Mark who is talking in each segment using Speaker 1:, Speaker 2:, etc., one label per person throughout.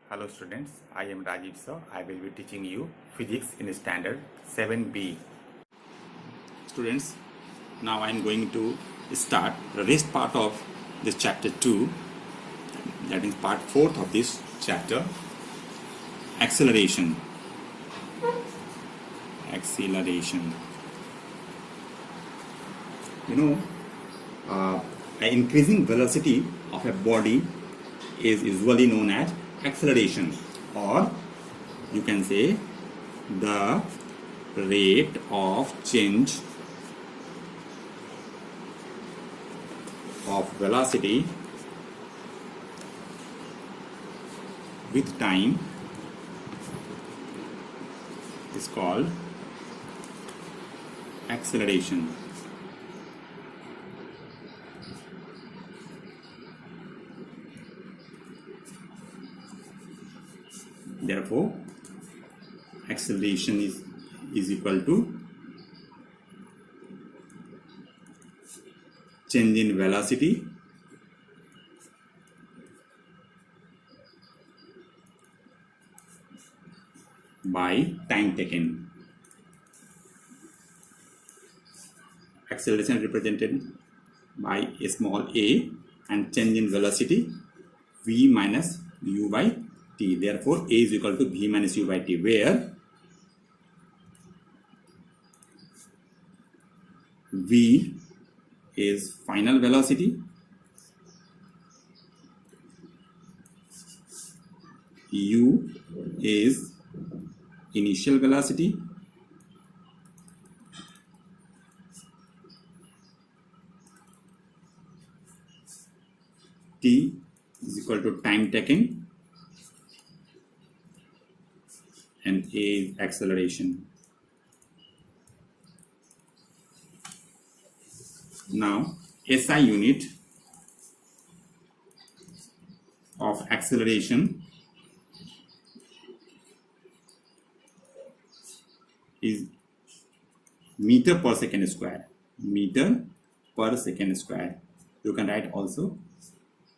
Speaker 1: Hello students, I am Rajiv sir. I will be teaching you physics in standard 7B.
Speaker 2: Students, now I am going to start the rest part of this chapter 2, that is part 4th of this chapter, acceleration. An increasing velocity of a body is usually known as acceleration, or you can say the rate of change of velocity with time is called acceleration. Therefore, acceleration is equal to change in velocity by time taken. Acceleration represented by a small a and change in velocity v minus u by t. Therefore, a is equal to v minus u by t, where v is final velocity, u is initial velocity, t is equal to time taken, and a is acceleration. Now, SI unit of acceleration is meter per second square. Meter per second square. You can write also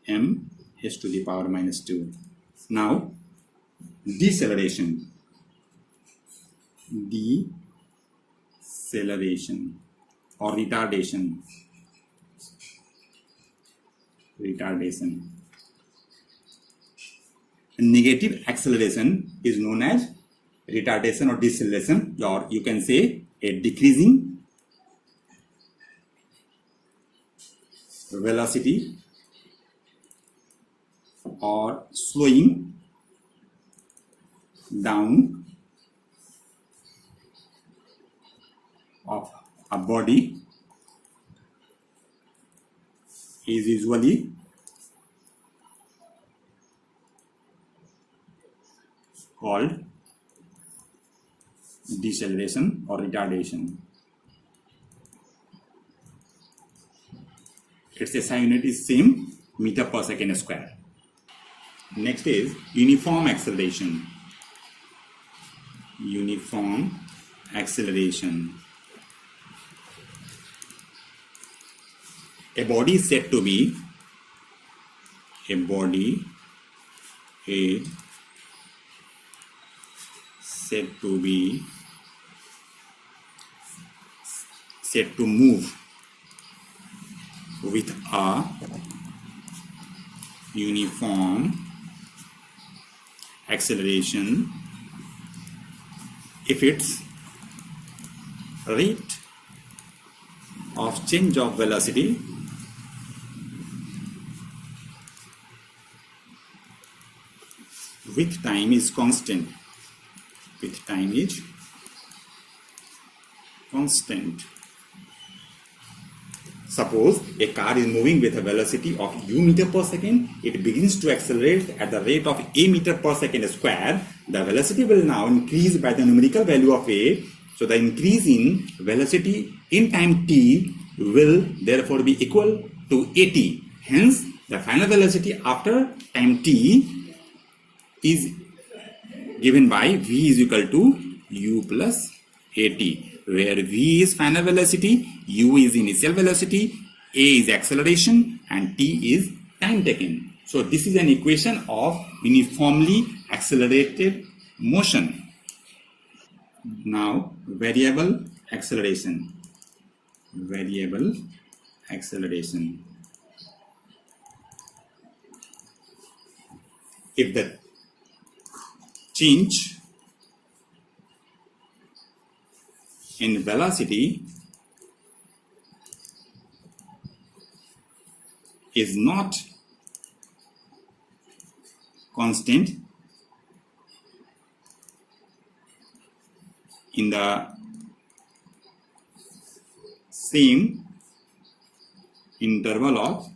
Speaker 2: m s to the power minus 2. Now, deceleration or retardation. Negative acceleration is known as retardation or deceleration, or you can say a decreasing velocity or slowing down of a body is usually called deceleration or retardation. Its SI unit is same, meter per second square. Next is uniform acceleration. Uniform acceleration. A body is said to be said to move with a uniform acceleration if its rate of change of velocity with time is constant. Suppose a car is moving with a velocity of u meter per second. It begins to accelerate at the rate of a meter per second square. The velocity will now increase by the numerical value of a. So the increase in velocity in time t will therefore be equal to at. Hence, the final velocity after time t is given by v is equal to u plus at, where v is final velocity, u is initial velocity, a is acceleration, and t is time taken. So this is an equation of uniformly accelerated motion. Now variable acceleration. Variable acceleration. If the change in velocity is not constant in the same interval of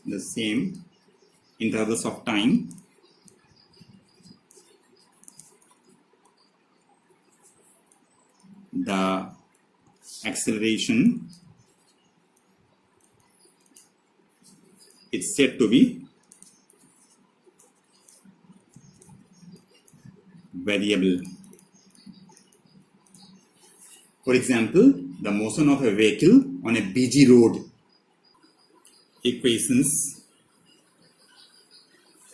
Speaker 2: the same intervals of time, the acceleration is said to be variable. For example, the motion of a vehicle on a busy road. Equations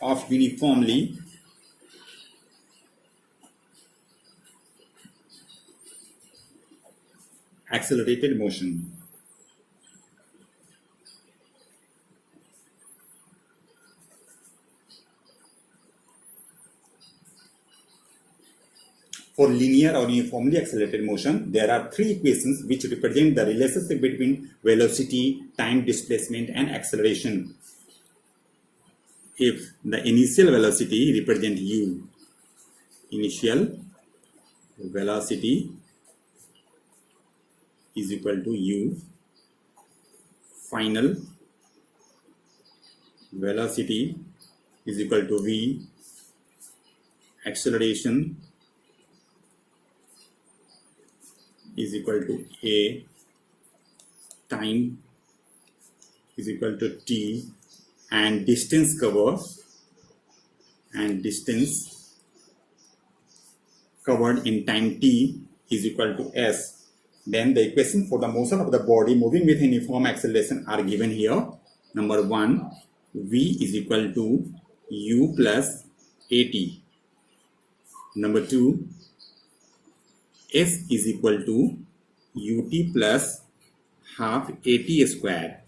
Speaker 2: of uniformly accelerated motion. For linear or uniformly accelerated motion, there are three equations which represent the relationship between velocity, time displacement, and acceleration. If the initial velocity represents u, initial velocity is equal to u, final velocity is equal to v, acceleration is equal to a, time is equal to t, and distance covered in time t is equal to s. Then the equation for the motion of the body moving with uniform acceleration are given here. Number 1, v is equal to u plus at. Number 2, s is equal to ut plus half at square,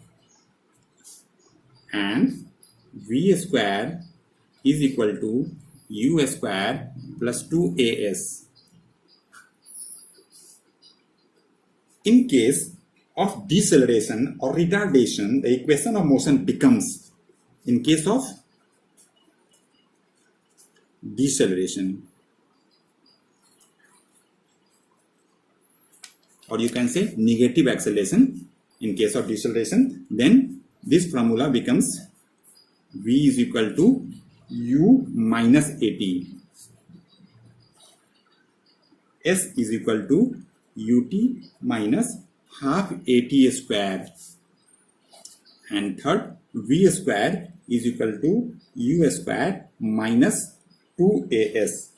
Speaker 2: and v square is equal to u square plus 2as. In case of deceleration or retardation, the equation of motion becomes, in case of deceleration, or you can say negative acceleration in case of deceleration, then this formula becomes v is equal to u minus at, s is equal to ut minus half at square, and third, v square is equal to u square minus 2as.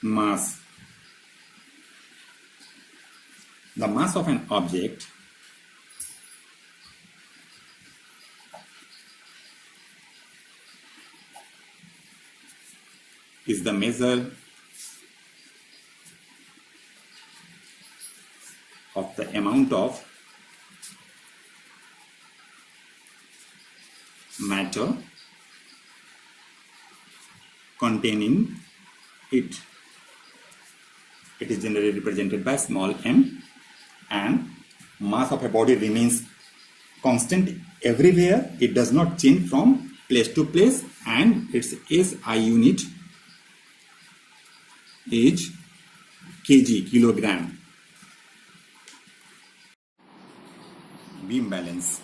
Speaker 2: Mass. The mass of an object is the measure of the amount of matter containing it. It is generally represented by small m, and mass of a body remains constant everywhere. It does not change from place to place, and its SI unit is kg, kilogram. Beam balance.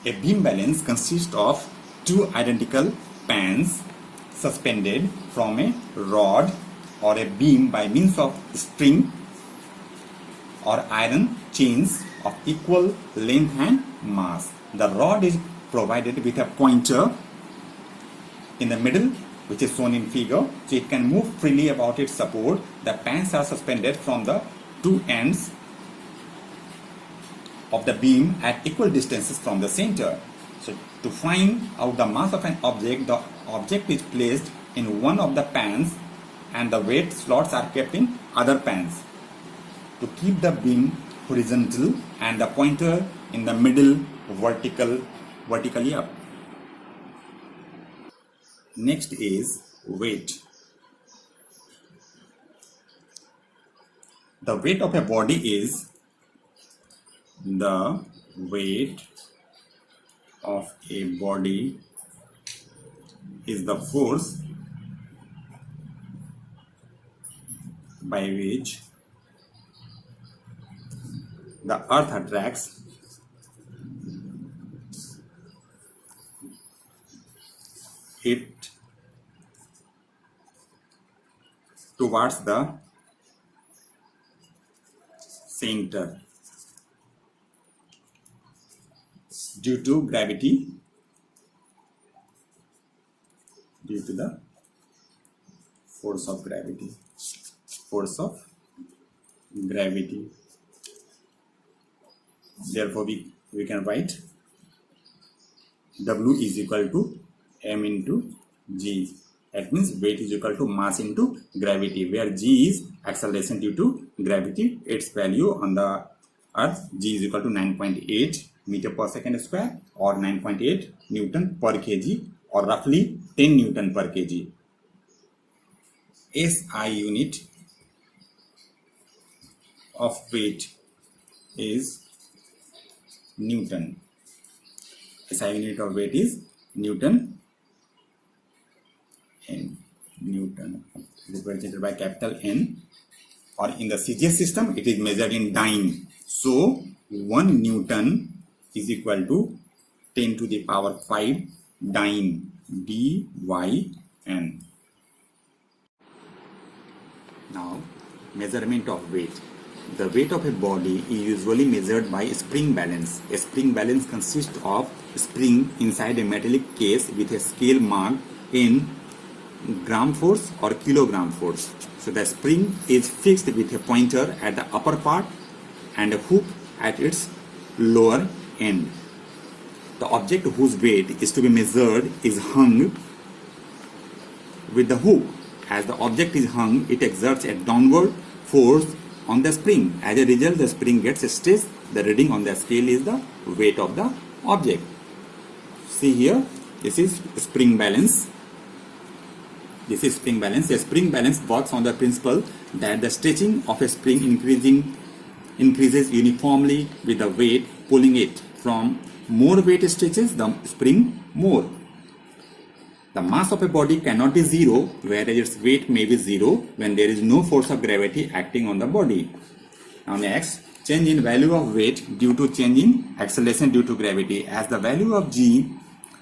Speaker 2: A beam balance consists of two identical pans suspended from a rod or a beam by means of string or iron chains of equal length and mass. The rod is provided with a pointer in the middle, which is shown in figure, so it can move freely about its support. The pans are suspended from the two ends of the beam at equal distances from the center. So To find out the mass of an object, the object is placed in one of the pans and the weight slots are kept in other pans. To keep the beam horizontal and the pointer in the middle vertically up. Next is weight. The weight of a body is the weight of a body is the force by which the earth attracts it towards the center due to gravity, due to the force of gravity. Therefore we can write W is equal to m into g. That means weight is equal to mass into gravity, where g is acceleration due to gravity. Its value on the earth, g is equal to 9.8 meter per second square or 9.8 Newton per kg or roughly 10 Newton per kg. SI unit of weight is Newton. SI unit of weight is Newton, and Newton represented by capital N, or in the CGS system it is measured in dyne. So 1 Newton is equal to 10 to the power 5 dyne, D-Y-N. Now measurement of weight. The weight of a body is usually measured by spring balance. A spring balance consists of spring inside a metallic case with a scale marked in gram force or kilogram force. So the spring is fixed with a pointer at the upper part and a hook at its lower end. The object whose weight is to be measured is hung with the hook. As the object is hung, it exerts a downward force on the spring. As a result, the spring gets stretched. The reading on the scale is the weight of the object. See here, this is spring balance. This is spring balance. A spring balance works on the principle that the stretching of a spring increases uniformly with the weight pulling it. From more weight stretches the spring more. The mass of a body cannot be zero, whereas its weight may be zero when there is no force of gravity acting on the body. Now next, change in value of weight due to change in acceleration due to gravity. As the value of g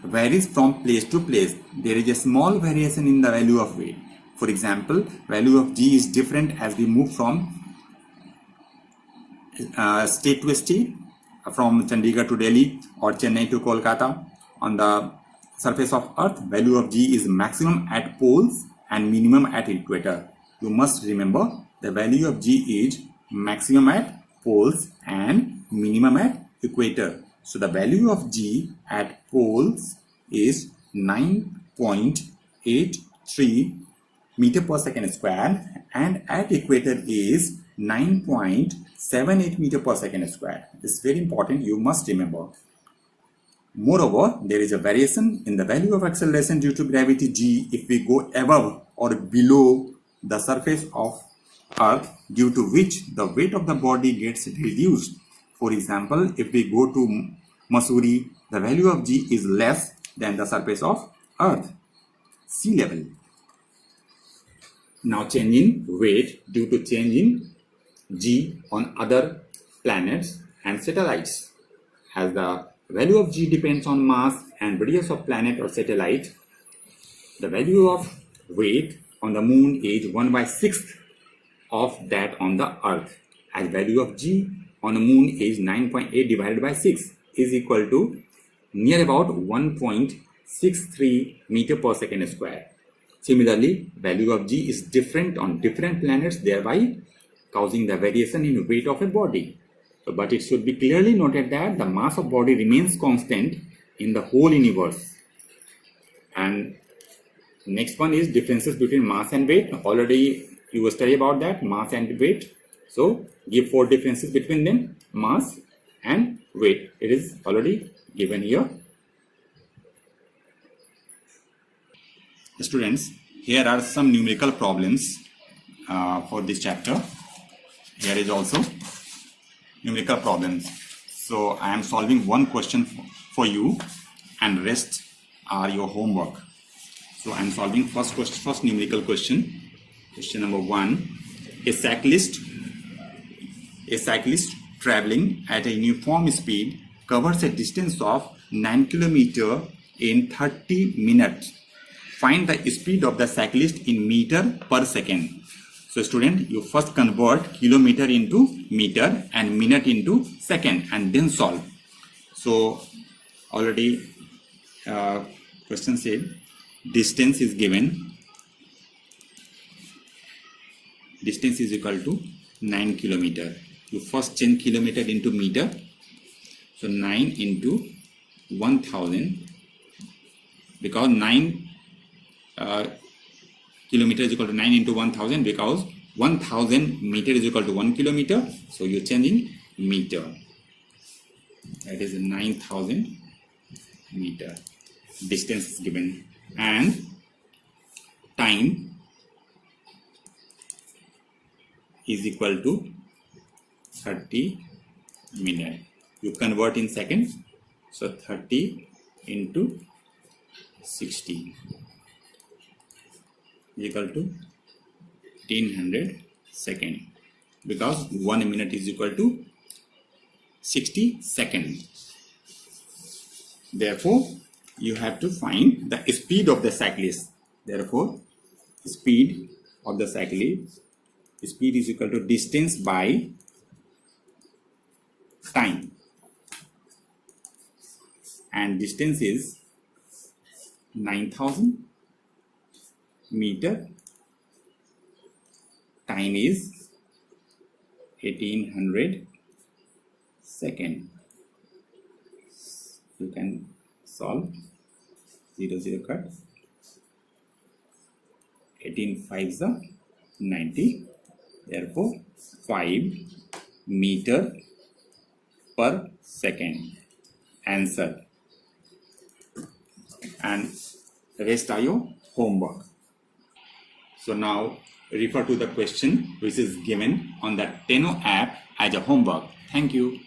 Speaker 2: varies from place to place, there is a small variation in the value of weight. For example, value of g is different as we move from state to state, from Chandigarh to Delhi or Chennai to Kolkata. On the surface of earth, value of g is maximum at poles and minimum at equator. You must remember the value of g is maximum at poles and minimum at equator. So the value of g at poles is 9.83 meter per second square and at equator is 9.78 meter per second square. This is very important, you must remember. Moreover, there is a variation in the value of acceleration due to gravity g if we go above or below the surface of earth, due to which the weight of the body gets reduced. For example, if we go to Mussoorie, the value of g is less than the surface of earth, sea level. Now change in weight due to change in g on other planets and satellites. As the value of g depends on mass and radius of planet or satellite, the value of weight on the moon is 1/6 of that on the earth. As value of g on the moon is 9.8 divided by 6 is equal to near about 1.63 meter per second square. Similarly, value of g is different on different planets, thereby causing the variation in weight of a body. But it should be clearly noted that the mass of body remains constant in the whole universe. And next one is differences between mass and weight. Already you will study about that, mass and weight. So give 4 differences between them, mass and weight. It is already given here. Students, here are some numerical problems for this chapter. Here is also numerical problems. So I am solving one question for you, and rest are your homework. So I am solving first numerical question. Question number 1. A cyclist traveling at a uniform speed covers a distance of 9 km in 30 minutes. Find the speed of the cyclist in meter per second. So student, you first convert kilometer into meter and minute into second and then solve. So already question said distance is given. Distance is equal to 9 km. You first change kilometer into meter. So 9 into 1000, because 9 kilometer is equal to 9 into 1000, because 1000 meter is equal to 1 kilometer. So you change in meter. That is 9000 meter. Distance is given, and time is equal to 30 minutes. You convert in second. So 30 into 60 is equal to 1800 seconds, because 1 minute is equal to 60 seconds. Therefore, you have to find the speed of the cyclist. Therefore, speed of the cyclist, speed is equal to distance by time, and distance is 9000 meter, time is 1800 second. You can solve 0 cut, 18 5s are 90. Therefore 5 meter per second. Answer. And rest are your homework. So now refer to the question which is given on the Teno app as a homework. Thank you.